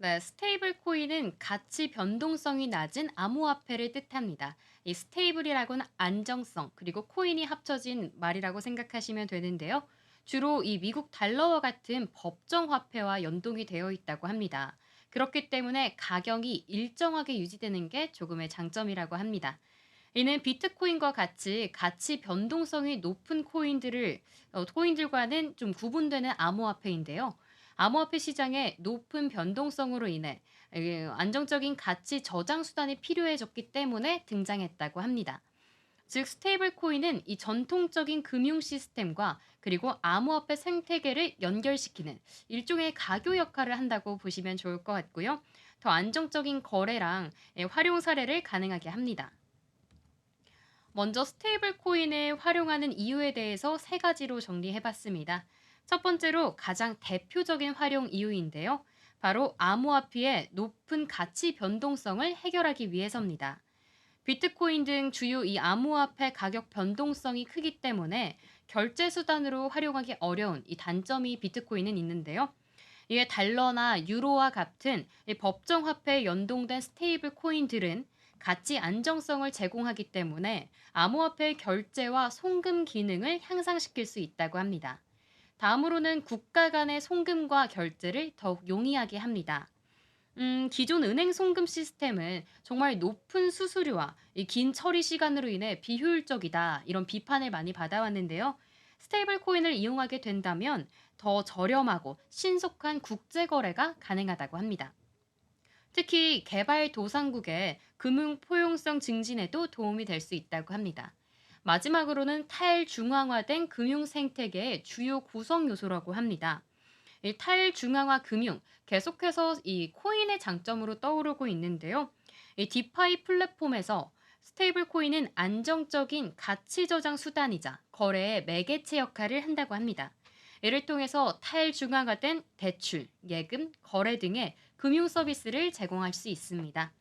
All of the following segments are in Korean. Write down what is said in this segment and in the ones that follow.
네, 스테이블 코인은 가치 변동성이 낮은 암호화폐를 뜻합니다. 이 스테이블이라고는 안정성, 그리고 코인이 합쳐진 말이라고 생각하시면 되는데요. 주로 이 미국 달러와 같은 법정 화폐와 연동이 되어 있다고 합니다. 그렇기 때문에 가격이 일정하게 유지되는 게 조금의 장점이라고 합니다. 이는 비트코인과 같이 가치 변동성이 높은 코인들과는 좀 구분되는 암호화폐인데요. 암호화폐 시장의 높은 변동성으로 인해 안정적인 가치 저장 수단이 필요해졌기 때문에 등장했다고 합니다. 즉 스테이블 코인은 이 전통적인 금융 시스템과 그리고 암호화폐 생태계를 연결시키는 일종의 가교 역할을 한다고 보시면 좋을 것 같고요. 더 안정적인 거래랑 활용 사례를 가능하게 합니다. 먼저 스테이블 코인을 활용하는 이유에 대해서 세 가지로 정리해 봤습니다. 첫 번째로 가장 대표적인 활용 이유인데요. 바로 암호화폐의 높은 가치 변동성을 해결하기 위해서입니다. 비트코인 등 주요 이 암호화폐 가격 변동성이 크기 때문에 결제 수단으로 활용하기 어려운 이 단점이 비트코인은 있는데요. 이에 달러나 유로와 같은 이 법정 화폐에 연동된 스테이블 코인들은 가치 안정성을 제공하기 때문에 암호화폐 결제와 송금 기능을 향상시킬 수 있다고 합니다. 다음으로는 국가 간의 송금과 결제를 더욱 용이하게 합니다. 기존 은행 송금 시스템은 정말 높은 수수료와 이 긴 처리 시간으로 인해 비효율적이다 이런 비판을 많이 받아왔는데요. 스테이블 코인을 이용하게 된다면 더 저렴하고 신속한 국제 거래가 가능하다고 합니다. 특히 개발도상국의 금융 포용성 증진에도 도움이 될 수 있다고 합니다. 마지막으로는 탈중앙화된 금융 생태계의 주요 구성 요소라고 합니다. 이 탈중앙화 금융 계속해서 이 코인의 장점으로 떠오르고 있는데요. 이 디파이 플랫폼에서 스테이블 코인은 안정적인 가치 저장 수단이자 거래의 매개체 역할을 한다고 합니다. 이를 통해서 탈중앙화된 대출, 예금, 거래 등의 금융 서비스를 제공할 수 있습니다.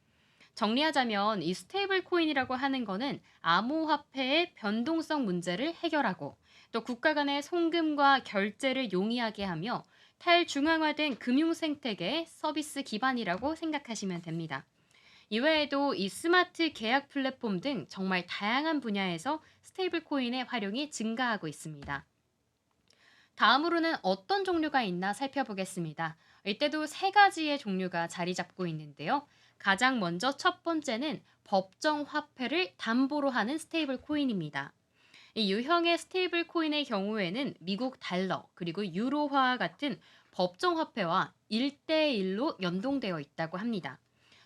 정리하자면 이 스테이블 코인이라고 하는 거는 암호화폐의 변동성 문제를 해결하고 또 국가 간의 송금과 결제를 용이하게 하며 탈중앙화된 금융 생태계의 서비스 기반이라고 생각하시면 됩니다. 이외에도 이 스마트 계약 플랫폼 등 정말 다양한 분야에서 스테이블 코인의 활용이 증가하고 있습니다. 다음으로는 어떤 종류가 있나 살펴보겠습니다. 이때도 세 가지의 종류가 자리 잡고 있는데요. 가장 먼저 첫 번째는 법정 화폐를 담보로 하는 스테이블 코인입니다. 이 유형의 스테이블 코인의 경우에는 미국 달러 그리고 유로화와 같은 법정 화폐와 1대1로 연동되어 있다고 합니다.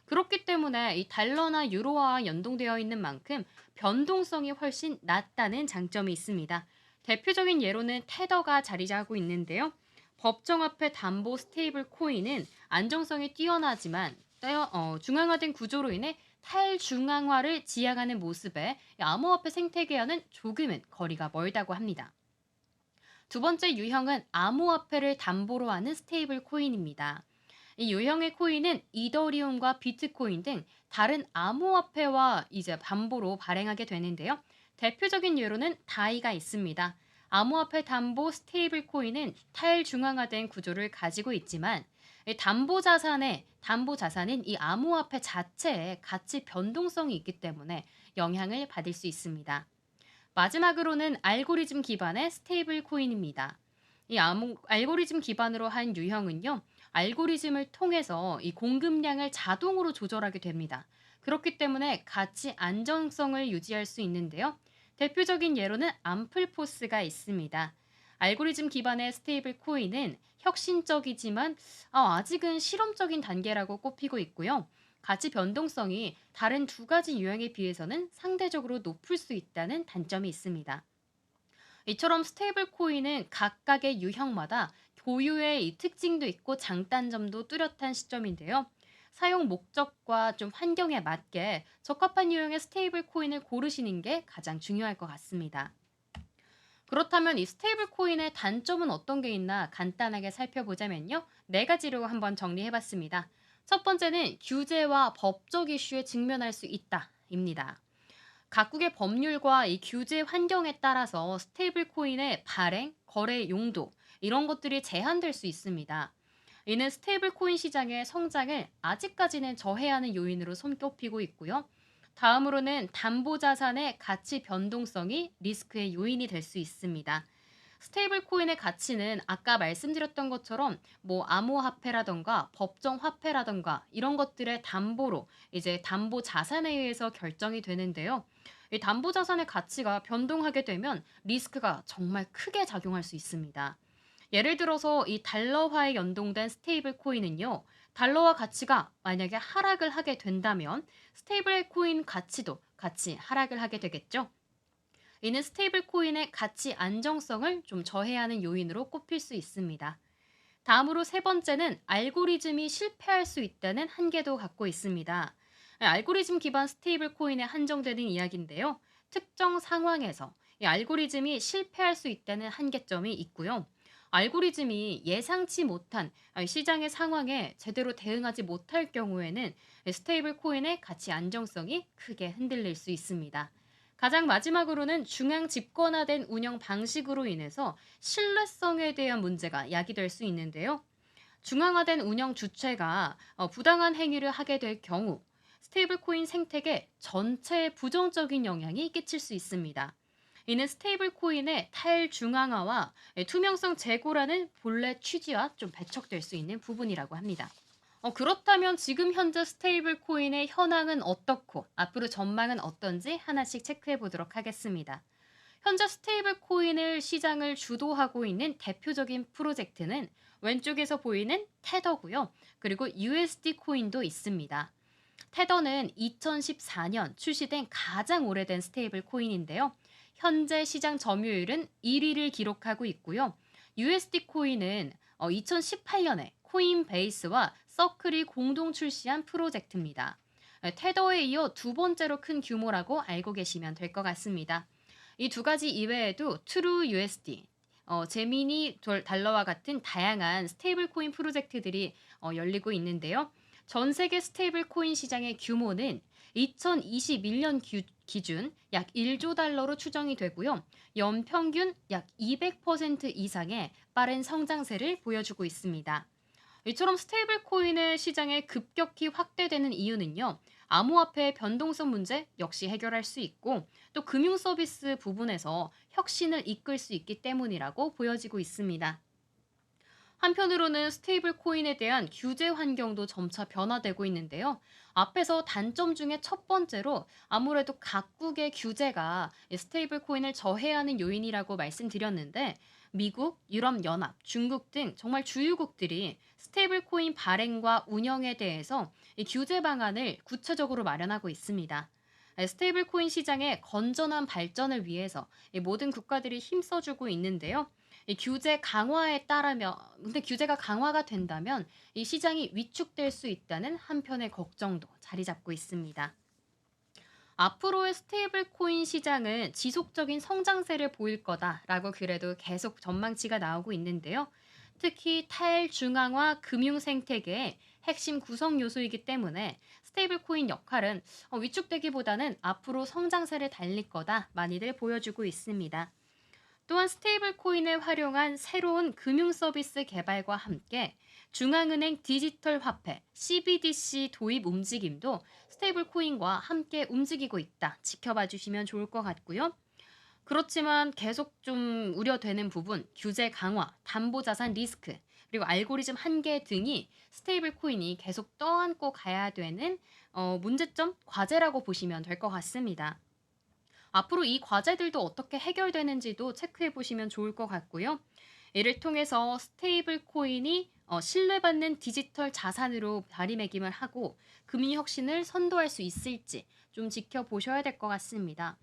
그렇기 때문에 이 달러나 유로화와 연동되어 있는 만큼 변동성이 훨씬 낮다는 장점이 있습니다. 대표적인 예로는 테더가 자리 잡고 있는데요. 법정화폐 담보 스테이블 코인은 안정성이 뛰어나지만 중앙화된 구조로 인해 탈중앙화를 지향하는 모습에 암호화폐 생태계와는 조금은 거리가 멀다고 합니다. 두 번째 유형은 암호화폐를 담보로 하는 스테이블 코인입니다. 이 유형의 코인은 이더리움과 비트코인 등 다른 암호화폐와 이제 담보로 발행하게 되는데요. 대표적인 예로는 다이가 있습니다. 암호화폐 담보 스테이블 코인은 탈중앙화된 구조를 가지고 있지만 이 담보 자산인 이 암호화폐 자체에 가치 변동성이 있기 때문에 영향을 받을 수 있습니다. 마지막으로는 알고리즘 기반의 스테이블 코인입니다. 이 알고리즘 기반으로 한 유형은요, 알고리즘을 통해서 이 공급량을 자동으로 조절하게 됩니다. 그렇기 때문에 가치 안정성을 유지할 수 있는데요. 대표적인 예로는 암플포스가 있습니다. 알고리즘 기반의 스테이블 코인은 혁신적이지만 아직은 실험적인 단계라고 꼽히고 있고요. 가치 변동성이 다른 두 가지 유형에 비해서는 상대적으로 높을 수 있다는 단점이 있습니다. 이처럼 스테이블 코인은 각각의 유형마다 고유의 이 특징도 있고 장단점도 뚜렷한 시점인데요. 사용 목적과 좀 환경에 맞게 적합한 유형의 스테이블 코인을 고르시는 게 가장 중요할 것 같습니다. 그렇다면 이 스테이블 코인의 단점은 어떤 게 있나 간단하게 살펴보자면요. 네 가지로 한번 정리해 봤습니다. 첫 번째는 규제와 법적 이슈에 직면할 수 있다입니다. 각국의 법률과 이 규제 환경에 따라서 스테이블 코인의 발행, 거래 용도 이런 것들이 제한될 수 있습니다. 이는 스테이블 코인 시장의 성장을 아직까지는 저해하는 요인으로 손꼽히고 있고요. 다음으로는 담보 자산의 가치 변동성이 리스크의 요인이 될 수 있습니다. 스테이블 코인의 가치는 아까 말씀드렸던 것처럼 뭐 암호화폐라던가 법정 화폐라던가 이런 것들의 담보로 이제 담보 자산에 의해서 결정이 되는데요. 이 담보 자산의 가치가 변동하게 되면 리스크가 정말 크게 작용할 수 있습니다. 예를 들어서 이 달러화에 연동된 스테이블 코인은요. 달러화 가치가 만약에 하락을 하게 된다면 스테이블 코인 가치도 같이 하락을 하게 되겠죠. 이는 스테이블 코인의 가치 안정성을 좀 저해하는 요인으로 꼽힐 수 있습니다. 다음으로 세 번째는 알고리즘이 실패할 수 있다는 한계도 갖고 있습니다. 알고리즘 기반 스테이블 코인에 한정되는 이야기인데요. 특정 상황에서 이 알고리즘이 실패할 수 있다는 한계점이 있고요. 알고리즘이 예상치 못한 시장의 상황에 제대로 대응하지 못할 경우에는 스테이블 코인의 가치 안정성이 크게 흔들릴 수 있습니다. 가장 마지막으로는 중앙 집권화된 운영 방식으로 인해서 신뢰성에 대한 문제가 야기될 수 있는데요. 중앙화된 운영 주체가 부당한 행위를 하게 될 경우 스테이블코인 생태계 전체에 부정적인 영향이 끼칠 수 있습니다. 이는 스테이블코인의 탈중앙화와 투명성 제고라는 본래 취지와 좀 배척될 수 있는 부분이라고 합니다. 그렇다면 지금 현재 스테이블 코인의 현황은 어떻고 앞으로 전망은 어떤지 하나씩 체크해 보도록 하겠습니다. 현재 스테이블 코인을 시장을 주도하고 있는 대표적인 프로젝트는 왼쪽에서 보이는 테더고요. 그리고 USD 코인도 있습니다. 테더는 2014년 출시된 가장 오래된 스테이블 코인인데요. 현재 시장 점유율은 1위를 기록하고 있고요. USD 코인은 2018년에 코인베이스와 서클이 공동 출시한 프로젝트입니다. 테더에 이어 두 번째로 큰 규모라고 알고 계시면 될 것 같습니다. 이 두 가지 이외에도 트루 USD, 제미니 달러와 같은 다양한 스테이블 코인 프로젝트들이 열리고 있는데요. 전 세계 스테이블 코인 시장의 규모는 2021년 기준 약 1조 달러로 추정이 되고요. 연평균 약 200% 이상의 빠른 성장세를 보여주고 있습니다. 이처럼 스테이블 코인의 시장이 급격히 확대되는 이유는요. 암호화폐의 변동성 문제 역시 해결할 수 있고 또 금융 서비스 부분에서 혁신을 이끌 수 있기 때문이라고 보여지고 있습니다. 한편으로는 스테이블 코인에 대한 규제 환경도 점차 변화되고 있는데요. 앞에서 단점 중에 첫 번째로 아무래도 각국의 규제가 이 스테이블 코인을 저해하는 요인이라고 말씀드렸는데 미국, 유럽연합, 중국 등 정말 주요국들이 스테이블 코인 발행과 운영에 대해서 이 규제 방안을 구체적으로 마련하고 있습니다. 스테이블 코인 시장의 건전한 발전을 위해서 이 모든 국가들이 힘써주고 있는데요. 이 규제 강화에 따르면 근데 규제가 강화가 된다면 이 시장이 위축될 수 있다는 한편의 걱정도 자리 잡고 있습니다. 앞으로의 스테이블 코인 시장은 지속적인 성장세를 보일 거다라고 그래도 계속 전망치가 나오고 있는데요. 특히 탈중앙화 금융 생태계의 핵심 구성 요소이기 때문에 스테이블 코인 역할은 위축되기보다는 앞으로 성장세를 달릴 거다 많이들 보여주고 있습니다. 또한 스테이블 코인을 활용한 새로운 금융 서비스 개발과 함께 중앙은행 디지털 화폐 CBDC 도입 움직임도 스테이블 코인과 함께 움직이고 있다. 지켜봐 주시면 좋을 것 같고요. 그렇지만 계속 좀 우려되는 부분, 규제 강화, 담보 자산 리스크, 그리고 알고리즘 한계 등이 스테이블 코인이 계속 떠안고 가야 되는 문제점, 과제라고 보시면 될 것 같습니다. 앞으로 이 과제들도 어떻게 해결되는지도 체크해 보시면 좋을 것 같고요. 이를 통해서 스테이블 코인이 신뢰받는 디지털 자산으로 자리매김을 하고 금융 혁신을 선도할 수 있을지 좀 지켜보셔야 될 것 같습니다.